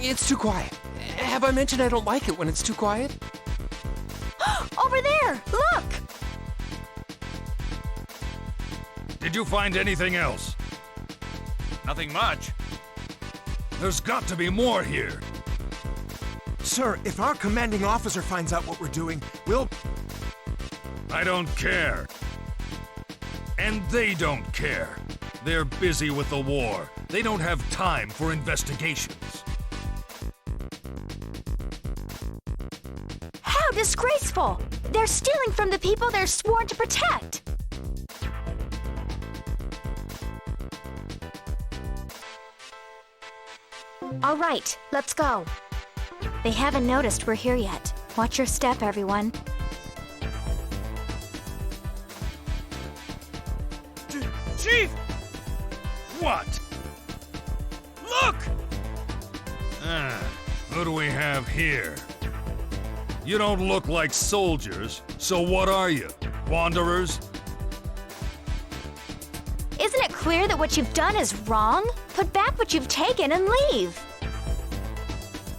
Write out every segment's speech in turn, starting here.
It's too quiet. Have I mentioned I don't like it when it's too quiet? Over there! Look! Did you find anything else? Nothing much. There's got to be more here. Sir, if our commanding officer finds out what we're doing, we'll... I don't care. And they don't care. They're busy with the war. They don't have time for investigations. How disgraceful! They're stealing from the people they're sworn to protect! All right, let's go. They haven't noticed we're here yet. Watch your step, everyone. Chief! What? Look! Who do we have here? You don't look like soldiers, so what are you? Wanderers? Isn't it clear that what you've done is wrong? Put back what you've taken and leave.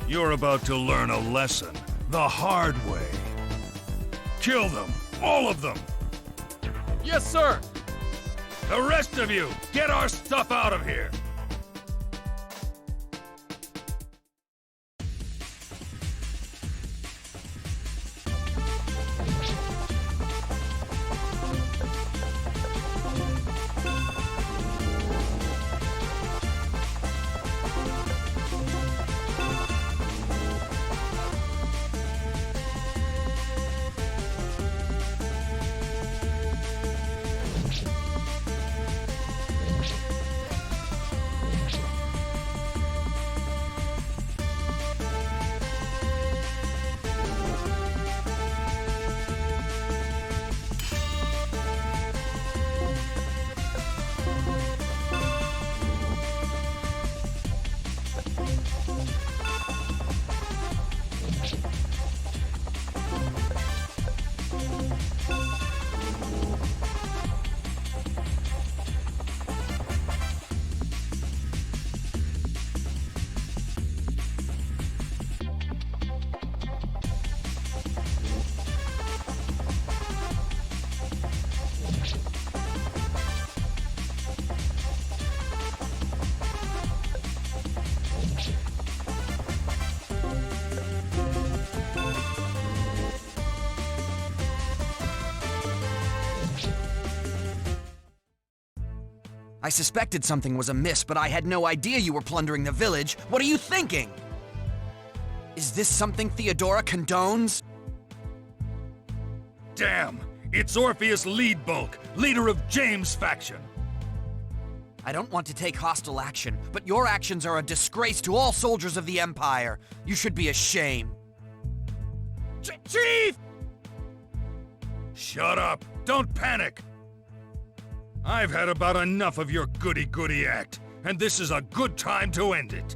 You're about to learn a lesson, the hard way. Kill them, all of them. Yes, sir! The rest of you, get our stuff out of here. I suspected something was amiss, but I had no idea you were plundering the village. What are you thinking? Is this something Theodora condones? Damn! It's Orpheus Leadbulk, leader of James' faction. I don't want to take hostile action, but your actions are a disgrace to all soldiers of the Empire. You should be ashamed. Chief! Shut up! Don't panic! I've had about enough of your goody-goody act, and this is a good time to end it.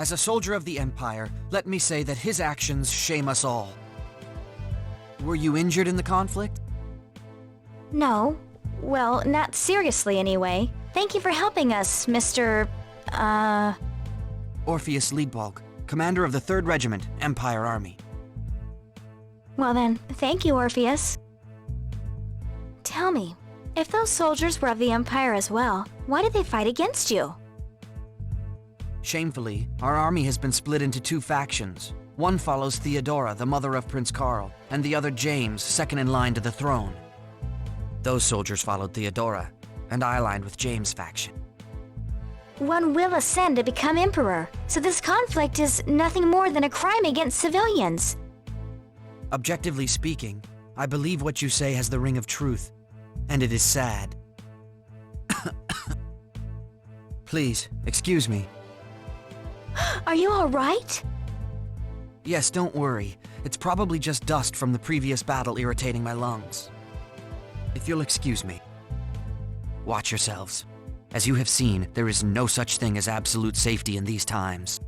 As a soldier of the Empire, let me say that his actions shame us all. Were you injured in the conflict? No. Well, not seriously anyway. Thank you for helping us, Mr. Orpheus Leadbalg, commander of the 3rd Regiment, Empire Army. Well then, thank you, Orpheus. Tell me, if those soldiers were of the Empire as well, why did they fight against you? Shamefully, our army has been split into 2 factions. One follows Theodora, the mother of Prince Karl, and the other James, second in line to the throne. Those soldiers followed Theodora, and I aligned with James' faction. One will ascend to become emperor, so this conflict is nothing more than a crime against civilians. Objectively speaking, I believe what you say has the ring of truth, and it is sad. Please, excuse me. Are you all right? Yes, don't worry. It's probably just dust from the previous battle irritating my lungs. If you'll excuse me. Watch yourselves. As you have seen, there is no such thing as absolute safety in these times.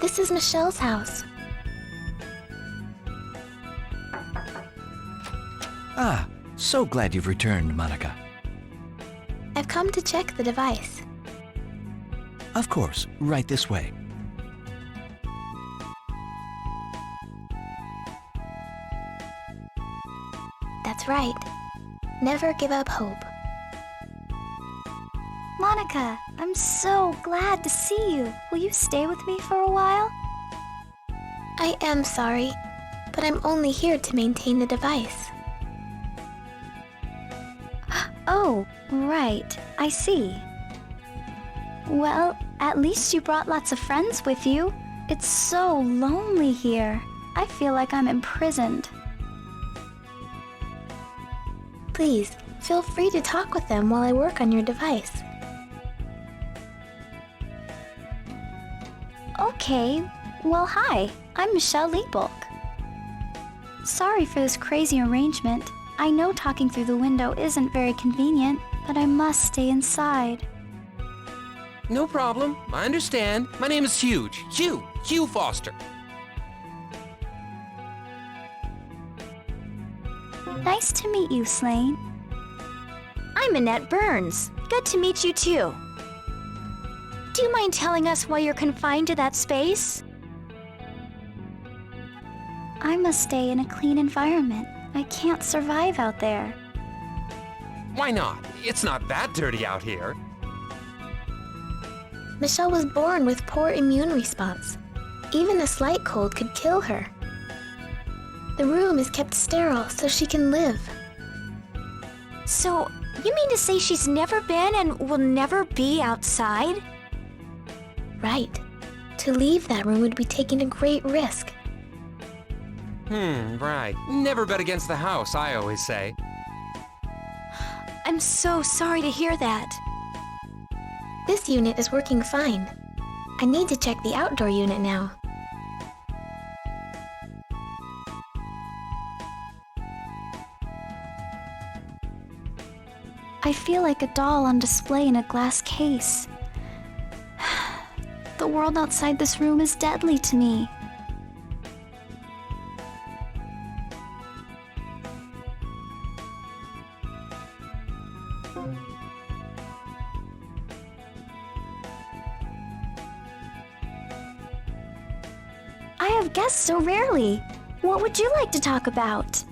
This is Michelle's house. Ah, so glad you've returned, Monica. I've come to check the device. Of course, right this way. That's right. Never give up hope. Monica, I'm so glad to see you. Will you stay with me for a while? I am sorry, but I'm only here to maintain the device. Oh, right. I see. Well, at least you brought lots of friends with you. It's so lonely here. I feel like I'm imprisoned. Please, feel free to talk with them while I work on your device. Okay, well hi, I'm Michelle Liebulk. Sorry for this crazy arrangement. I know talking through the window isn't very convenient, but I must stay inside. No problem. I understand. My name is Huge. Hugh Foster. Nice to meet you, Slane. I'm Annette Burns. Good to meet you too. Do you mind telling us why you're confined to that space? I must stay in a clean environment. I can't survive out there. Why not? It's not that dirty out here. Michelle was born with poor immune response. Even a slight cold could kill her. The room is kept sterile so she can live. So, you mean to say she's never been and will never be outside? Right. To leave that room would be taking a great risk. Right. Never bet against the house, I always say. I'm so sorry to hear that. This unit is working fine. I need to check the outdoor unit now. I feel like a doll on display in a glass case. The world outside this room is deadly to me. I have guests so rarely. What would you like to talk about?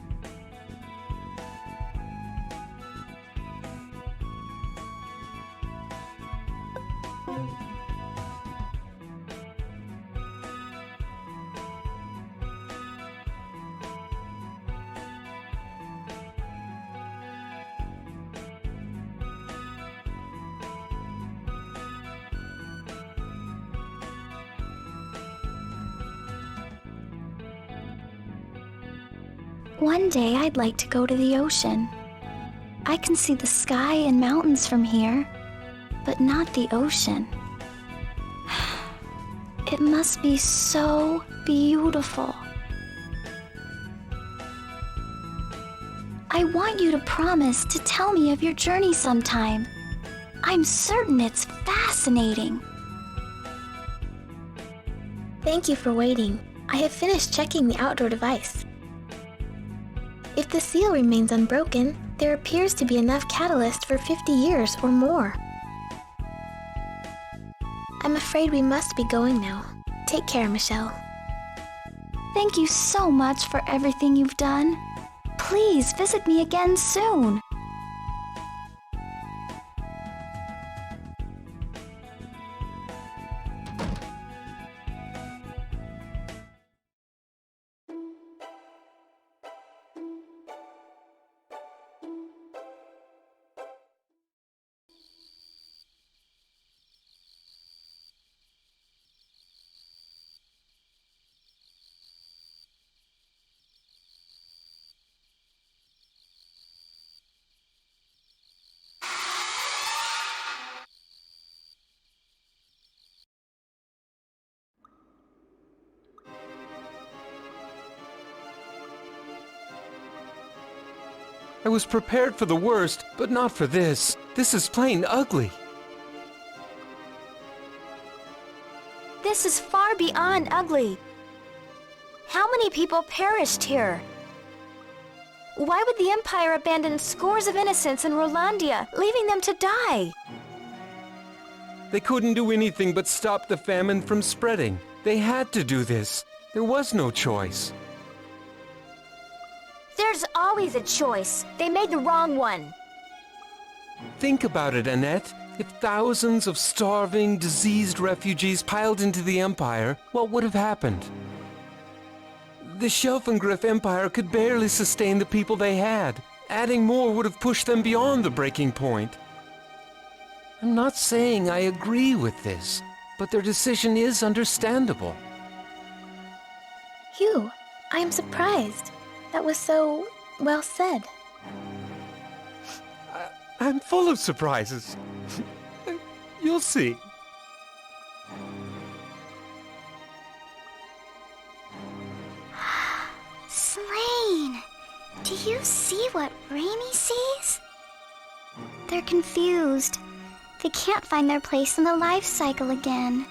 One day I'd like to go to the ocean. I can see the sky and mountains from here, but not the ocean. It must be so beautiful. I want you to promise to tell me of your journey sometime. I'm certain it's fascinating. Thank you for waiting. I have finished checking the outdoor device. If the seal remains unbroken, there appears to be enough catalyst for 50 years or more. I'm afraid we must be going now. Take care, Michelle. Thank you so much for everything you've done. Please visit me again soon. I was prepared for the worst, but not for this. This is plain ugly. This is far beyond ugly. How many people perished here? Why would the Empire abandon scores of innocents in Rolandia, leaving them to die? They couldn't do anything but stop the famine from spreading. They had to do this. There was no choice. There's always a choice. They made the wrong one. Think about it, Annette. If thousands of starving, diseased refugees piled into the Empire, what would have happened? The Shelfengriff Empire could barely sustain the people they had. Adding more would have pushed them beyond the breaking point. I'm not saying I agree with this, but their decision is understandable. Hugh, I am surprised. That was so well said. I'm full of surprises. You'll see. Slain! Do you see what Raimi sees? They're confused. They can't find their place in the life cycle again.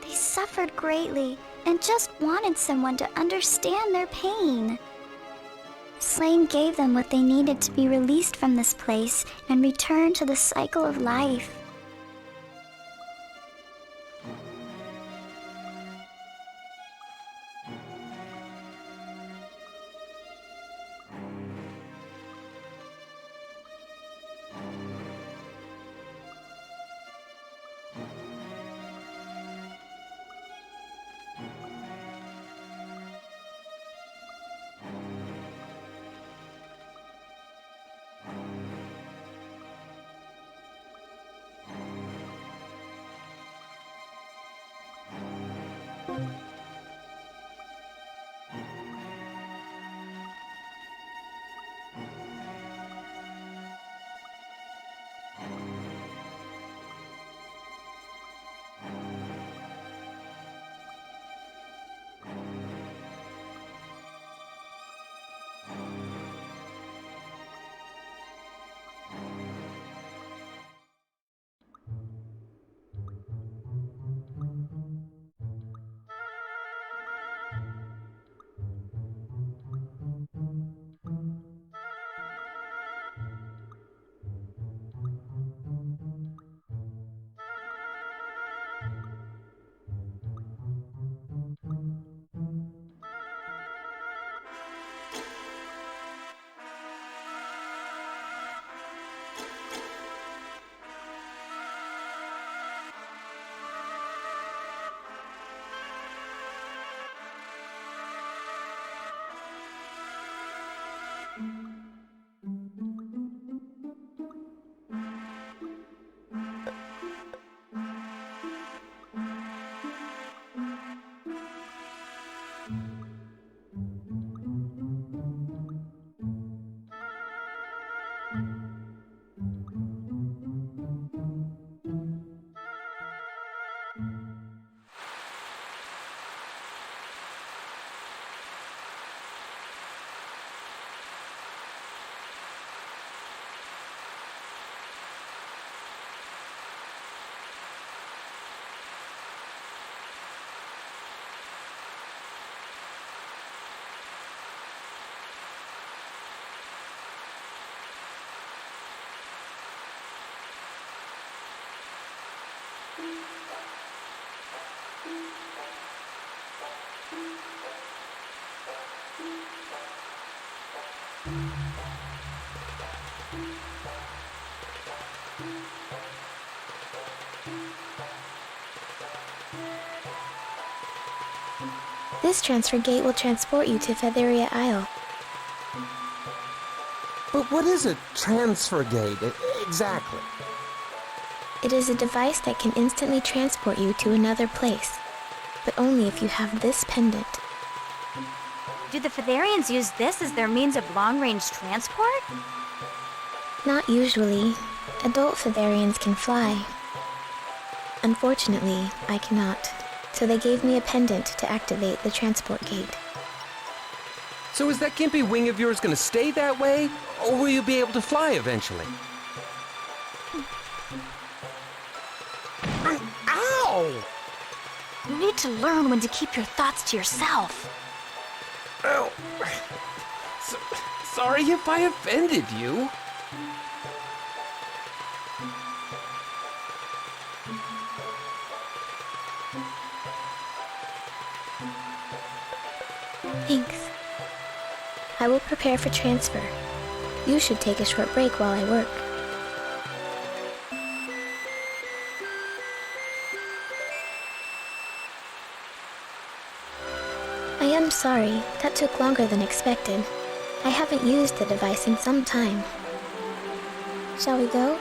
They suffered greatly and just wanted someone to understand their pain. Slain gave them what they needed to be released from this place and return to the cycle of life. This transfer gate will transport you to Featheria Isle. But what is a transfer gate exactly? It is a device that can instantly transport you to another place, but only if you have this pendant. Do the Featherians use this as their means of long-range transport? Not usually. Adult Featherians can fly. Unfortunately, I cannot. So they gave me a pendant to activate the transport gate. So is that gimpy wing of yours gonna stay that way? Or will you be able to fly eventually? Ow! You need to learn when to keep your thoughts to yourself. Ow! Sorry if I offended you. Thanks. I will prepare for transfer. You should take a short break while I work. I am sorry, that took longer than expected. I haven't used the device in some time. Shall we go?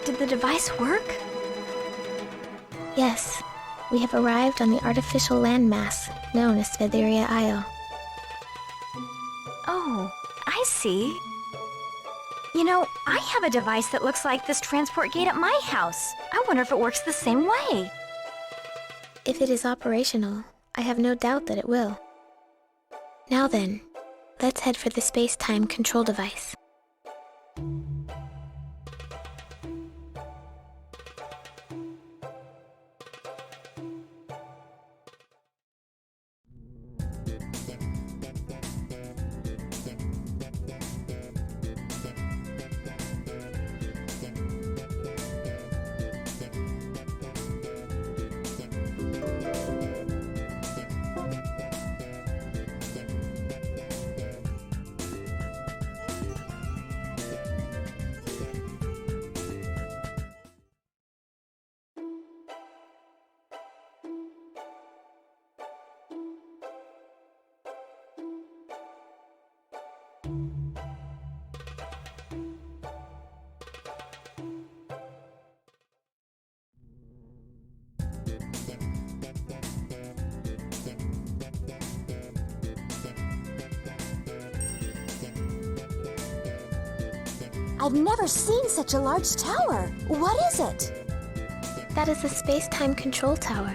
Did the device work? Yes. We have arrived on the artificial landmass known as Featheria Isle. Oh, I see. You know, I have a device that looks like this transport gate at my house. I wonder if it works the same way. If it is operational, I have no doubt that it will. Now then, let's head for the space-time control device. I've never seen such a large tower. What is it? That is the space-time control tower.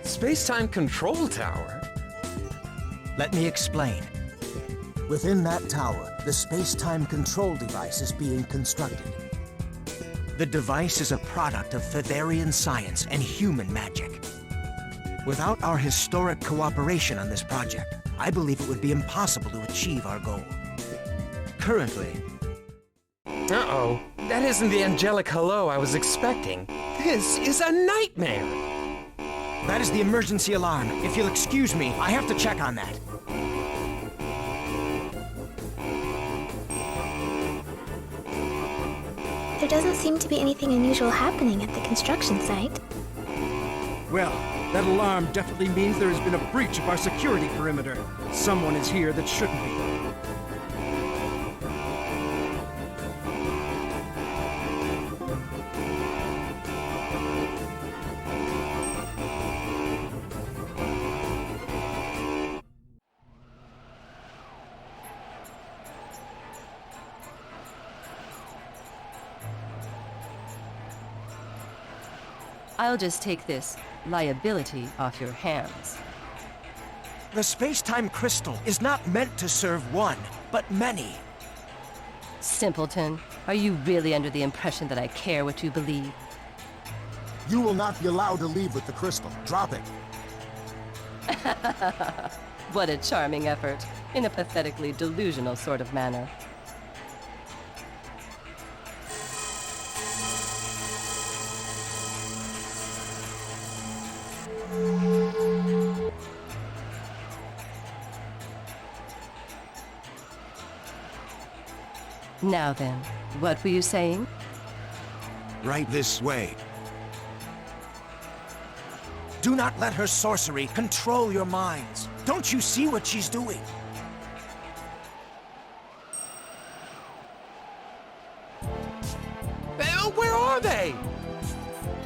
Space-time control tower? Let me explain. Within that tower, the space-time control device is being constructed. The device is a product of Featherian science and human magic. Without our historic cooperation on this project, I believe it would be impossible to achieve our goal. Currently, Uh-oh. That isn't the angelic hello I was expecting. This is a nightmare. that is the emergency alarm. If you'll excuse me, I have to check on that. There doesn't seem to be anything unusual happening at the construction site. Well, that alarm definitely means there has been a breach of our security perimeter. Someone is here that shouldn't be. I'll just take this liability off your hands. The space-time crystal is not meant to serve one, but many. Simpleton, are you really under the impression that I care what you believe? You will not be allowed to leave with the crystal. Drop it. What a charming effort, in a pathetically delusional sort of manner. Now then, what were you saying? Right this way. Do not let her sorcery control your minds. Don't you see what she's doing? Where are they?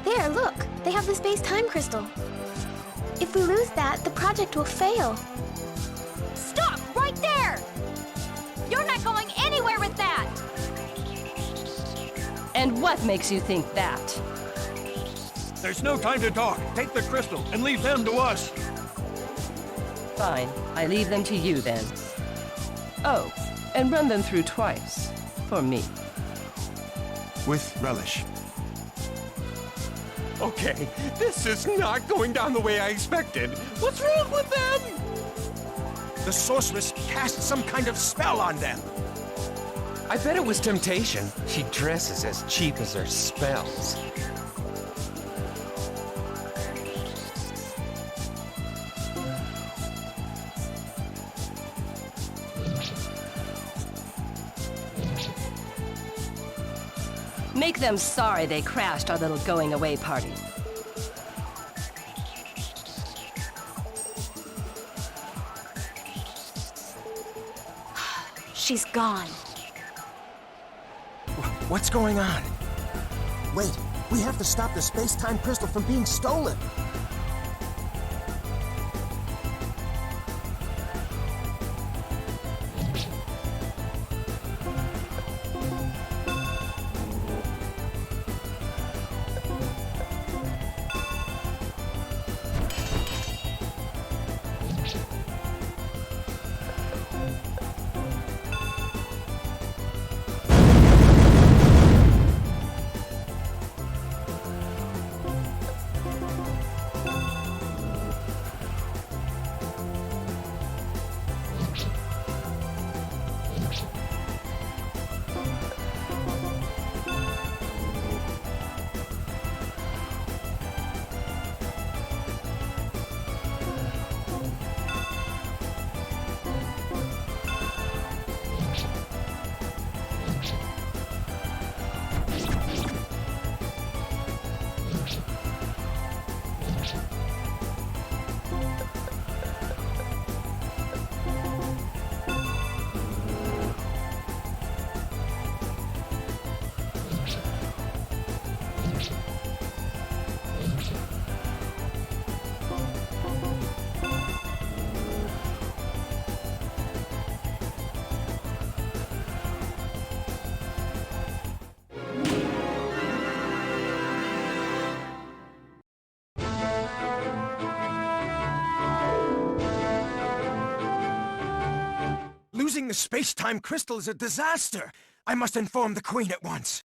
There, look! They have the space-time crystal. If we lose that, the project will fail. Stop right there! You're not going anywhere with that! And what makes you think that? There's no time to talk. Take the crystal and leave them to us. Fine, I leave them to you then. Oh, and run them through twice. For me. With relish. Okay, this is not going down the way I expected. What's wrong with them? The sorceress cast some kind of spell on them. I bet it was temptation. She dresses as cheap as her spells. Make them sorry they crashed our little going-away party. She's gone. What's going on? Wait, we have to stop the space-time crystal from being stolen. Losing the space-time crystal is a disaster. I must inform the Queen at once.